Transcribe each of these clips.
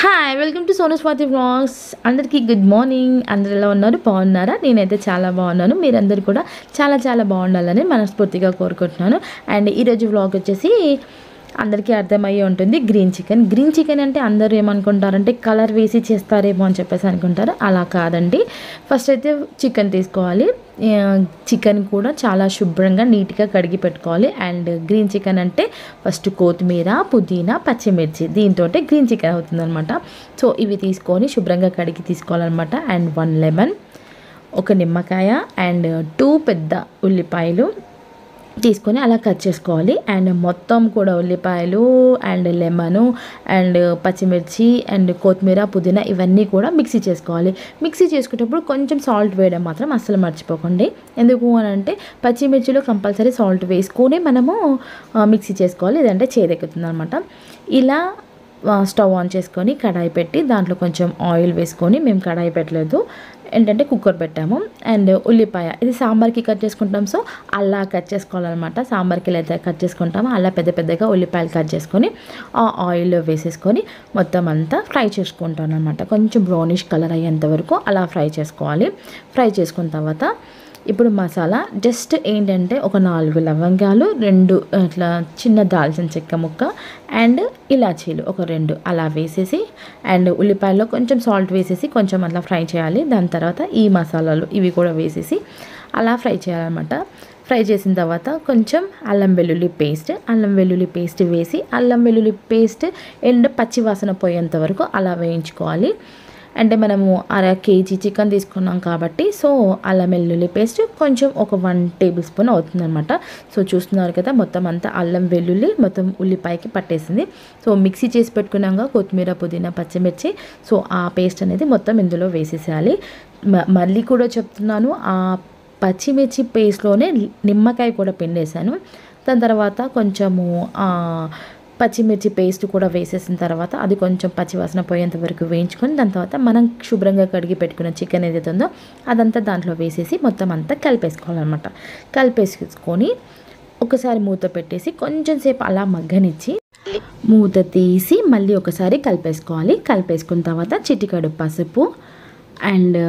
Hi welcome to Sonu Swathi vlogs. అందరికీ good morning. అందరు ఎలా ఉన్నారు? బాగున్నారా? నేనైతే చాలా బాగున్నాను. మీరందరూ కూడా చాలా చాలా బాగుండాలని మనస్ఫూర్తిగా కోరుకుంటున్నాను. అండ్ ఈరోజు వ్లాగ్ వచ్చేసి అందరికీ అర్థమయ్యే ఉంటుంది, గ్రీన్ చికెన్. గ్రీన్ చికెన్ అంటే అందరూ ఏమనుకుంటారంటే కలర్ వేసి చేస్తారేమో అని చెప్పేసి అనుకుంటారు. అలా కాదండి. ఫస్ట్ అయితే చికెన్ తీసుకోవాలి. చికెన్ కూడా చాలా శుభ్రంగా నీట్గా కడిగి పెట్టుకోవాలి. అండ్ గ్రీన్ చికెన్ అంటే ఫస్ట్ కొత్తిమీర, పుదీనా, పచ్చిమిర్చి, దీంతో గ్రీన్ చికెన్ అవుతుందన్నమాట. సో ఇవి తీసుకొని శుభ్రంగా కడిగి తీసుకోవాలన్నమాట. అండ్ 1 లెమన్, ఒక నిమ్మకాయ అండ్ 2 పెద్ద ఉల్లిపాయలు తీసుకొని అలా కట్ చేసుకోవాలి. అండ్ మొత్తం కూడా ఉల్లిపాయలు అండ్ లెమను అండ్ పచ్చిమిర్చి అండ్ కొత్తిమీర, పుదీనా ఇవన్నీ కూడా మిక్సీ చేసుకోవాలి. మిక్సీ చేసుకునేటప్పుడు కొంచెం సాల్ట్ వేయడం మాత్రం అస్సలు మర్చిపోకండి. ఎందుకు అని అంటే పచ్చిమిర్చిలో కంపల్సరీ సాల్ట్ వేసుకొని మనము మిక్సీ చేసుకోవాలి, లేదంటే చేదెక్కుతుంది అనమాట. ఇలా స్టవ్ ఆన్ చేసుకొని కడాయి పెట్టి దాంట్లో కొంచెం ఆయిల్ వేసుకొని, మేము కడాయి పెట్టలేదు, ఏంటంటే కుక్కర్ పెట్టాము. అండ్ ఉల్లిపాయ, ఇది సాంబార్కి కట్ చేసుకుంటాం, సో అలా కట్ చేసుకోవాలన్నమాట. సాంబార్కి లేదా కట్ చేసుకుంటామో అలా పెద్ద పెద్దగా ఉల్లిపాయలు కట్ చేసుకొని ఆ ఆయిల్లో వేసేసుకొని మొత్తం అంతా ఫ్రై చేసుకుంటాను అనమాట. కొంచెం బ్రౌనిష్ కలర్ అయ్యేంత వరకు అలా ఫ్రై చేసుకోవాలి. ఫ్రై చేసుకున్న తర్వాత ఇప్పుడు మసాలా జస్ట్ ఏంటంటే ఒక 4 లవంగాలు, 2 ఇట్లా చిన్న దాల్చిన చెక్క ముక్క అండ్ ఇలాచీలు ఒక 2 అలా వేసేసి, అండ్ ఉల్లిపాయల్లో కొంచెం సాల్ట్ వేసేసి కొంచెం అట్లా ఫ్రై చేయాలి. దాని తర్వాత ఈ మసాలాలు ఇవి కూడా వేసేసి అలా ఫ్రై చేయాలన్నమాట. ఫ్రై చేసిన తర్వాత కొంచెం అల్లం వెల్లుల్లి పేస్ట్ వేసి, అల్లం వెల్లుల్లి పేస్ట్ అండ్ పచ్చి వాసన పోయేంత వరకు అలా వేయించుకోవాలి. అంటే మనము 1/2 kg చికెన్ తీసుకున్నాం కాబట్టి సో అల్లం వెల్లుల్లి పేస్ట్ కొంచెం ఒక 1 టేబుల్ స్పూన్ అవుతుందన్నమాట. సో చూస్తున్నారు కదా, మొత్తం అంతా అల్లం వెల్లుల్లి మొత్తం ఉల్లిపాయకి పట్టేసింది. సో మిక్సీ చేసి పెట్టుకున్నాక కొత్తిమీర, పుదీనా, పచ్చిమిర్చి, సో ఆ పేస్ట్ అనేది మొత్తం ఇందులో వేసేసేయాలి. మళ్ళీ కూడా చెప్తున్నాను, ఆ పచ్చిమిర్చి పేస్ట్లోనే నిమ్మకాయ కూడా పిండేసాను. దాని తర్వాత కొంచెము పచ్చిమిర్చి పేస్ట్ కూడా వేసేసిన తర్వాత అది కొంచెం పచ్చివాసన పోయేంత వరకు వేయించుకొని, దాని తర్వాత మనం శుభ్రంగా కడిగి పెట్టుకున్న చికెన్ ఏదైతే ఉందో అదంతా దాంట్లో వేసేసి మొత్తం అంతా కలిపేసుకోవాలన్నమాట. కలిపేసుకొని ఒకసారి మూత పెట్టేసి కొంచెం సేపు అలా మగ్గనిచ్చి మూత తీసి మళ్ళీ ఒకసారి కలిపేసుకోవాలి. కలిపేసుకున్న తర్వాత చిటికెడు పసుపు అండ్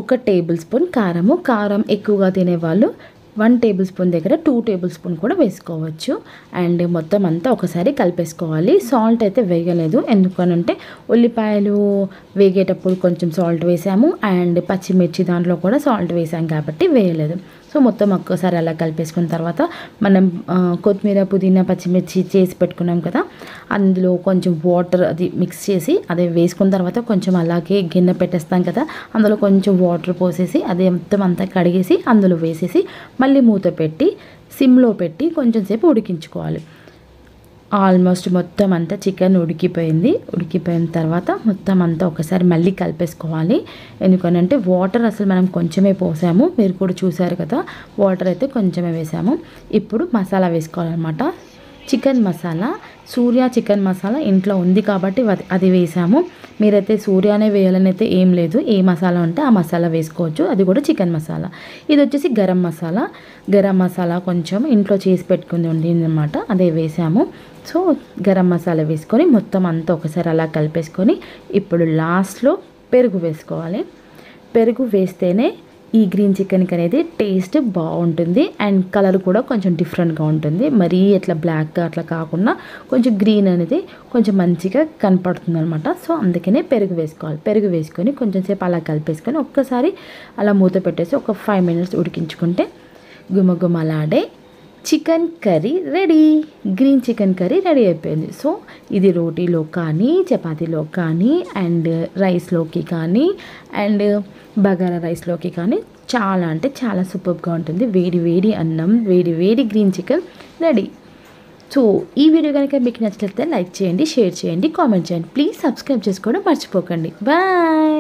1 టేబుల్ స్పూన్ కారం ఎక్కువగా తినేవాళ్ళు 1 టేబుల్ స్పూన్ దగ్గర 2 టేబుల్ స్పూన్ కూడా వేసుకోవచ్చు. అండ్ మొత్తం అంతా ఒకసారి కలిపేసుకోవాలి. సాల్ట్ అయితే వేయలేదు, ఎందుకనంటే ఉల్లిపాయలు వేగేటప్పుడు కొంచెం సాల్ట్ వేసాము అండ్ పచ్చిమిర్చి దాంట్లో కూడా సాల్ట్ వేసాం కాబట్టి వేయలేదు. సో మొత్తం ఒక్కసారి అలా కలిపేసుకున్న తర్వాత మనం కొత్తిమీర, పుదీనా, పచ్చిమిర్చి చేసి పెట్టుకున్నాం కదా, అందులో కొంచెం వాటర్ అది మిక్స్ చేసి అదే వేసుకున్న తర్వాత కొంచెం అలాగే గిన్నె పెట్టేస్తాం కదా, అందులో కొంచెం వాటర్ పోసేసి అదే మొత్తం అంతా కడిగేసి అందులో వేసేసి మళ్ళీ మూత పెట్టి సిమ్లో పెట్టి కొంచెం సేపు ఉడికించుకోవాలి. ఆల్మోస్ట్ మొత్తం అంతా చికెన్ ఉడికిపోయిన తర్వాత మొత్తం అంతా ఒకసారి మళ్ళీ కలిపేసుకోవాలి. ఎందుకనంటే వాటర్ అసలు మనం కొంచెమే పోసాము, మీరు కూడా చూసారు కదా, వాటర్ అయితే కొంచెమే వేసాము. ఇప్పుడు మసాలా వేసుకోవాలన్నమాట. చికెన్ మసాలా, సూర్య చికెన్ మసాలా ఇంట్లో ఉంది కాబట్టి అది వేసాము. మీరైతే సూర్యానే వేయాలని అయితే ఏం లేదు, ఏ మసాలా ఉంటే ఆ మసాలా వేసుకోవచ్చు, అది కూడా చికెన్ మసాలా. ఇది వచ్చేసి గరం మసాలా కొంచెం ఇంట్లో చేసి పెట్టుకుంది ఉండిందన్నమాట, అదే వేసాము. సో గరం మసాలా వేసుకొని మొత్తం అంతా ఒకసారి అలా కలిపేసుకొని ఇప్పుడు లాస్ట్లో పెరుగు వేసుకోవాలి. పెరుగు వేస్తేనే ఈ గ్రీన్ చికెన్కి అనేది టేస్ట్ బాగుంటుంది అండ్ కలర్ కూడా కొంచెం డిఫరెంట్గా ఉంటుంది. మరీ ఇట్లా బ్లాక్గా అట్లా కాకుండా కొంచెం గ్రీన్ అనేది కొంచెం మంచిగా కనపడుతుంది అనమాట. సో అందుకనే పెరుగు వేసుకోవాలి. పెరుగు వేసుకొని కొంచెం సేపు అలా కలిపేసుకొని ఒక్కసారి అలా మూత పెట్టేసి ఒక 5 మినిట్స్ ఉడికించుకుంటే గుమగుమలాడే chicken curry ready. Green chicken curry ready అయిపోయింది. సో ఇది రోటీలో కానీ, చపాతీలో కానీ అండ్ రైస్లోకి కానీ అండ్ బగారా రైస్లోకి కానీ చాలా అంటే చాలా సూపర్గా ఉంటుంది. వేడి వేడి అన్నం, వేడి వేడి గ్రీన్ చికెన్ రెడీ. సో ఈ వీడియో కనుక మీకు నచ్చినట్లయితే లైక్ చేయండి, షేర్ చేయండి, కామెంట్ చేయండి. ప్లీజ్ సబ్స్క్రైబ్ చేసుకోవడం మర్చిపోకండి. బాయ్.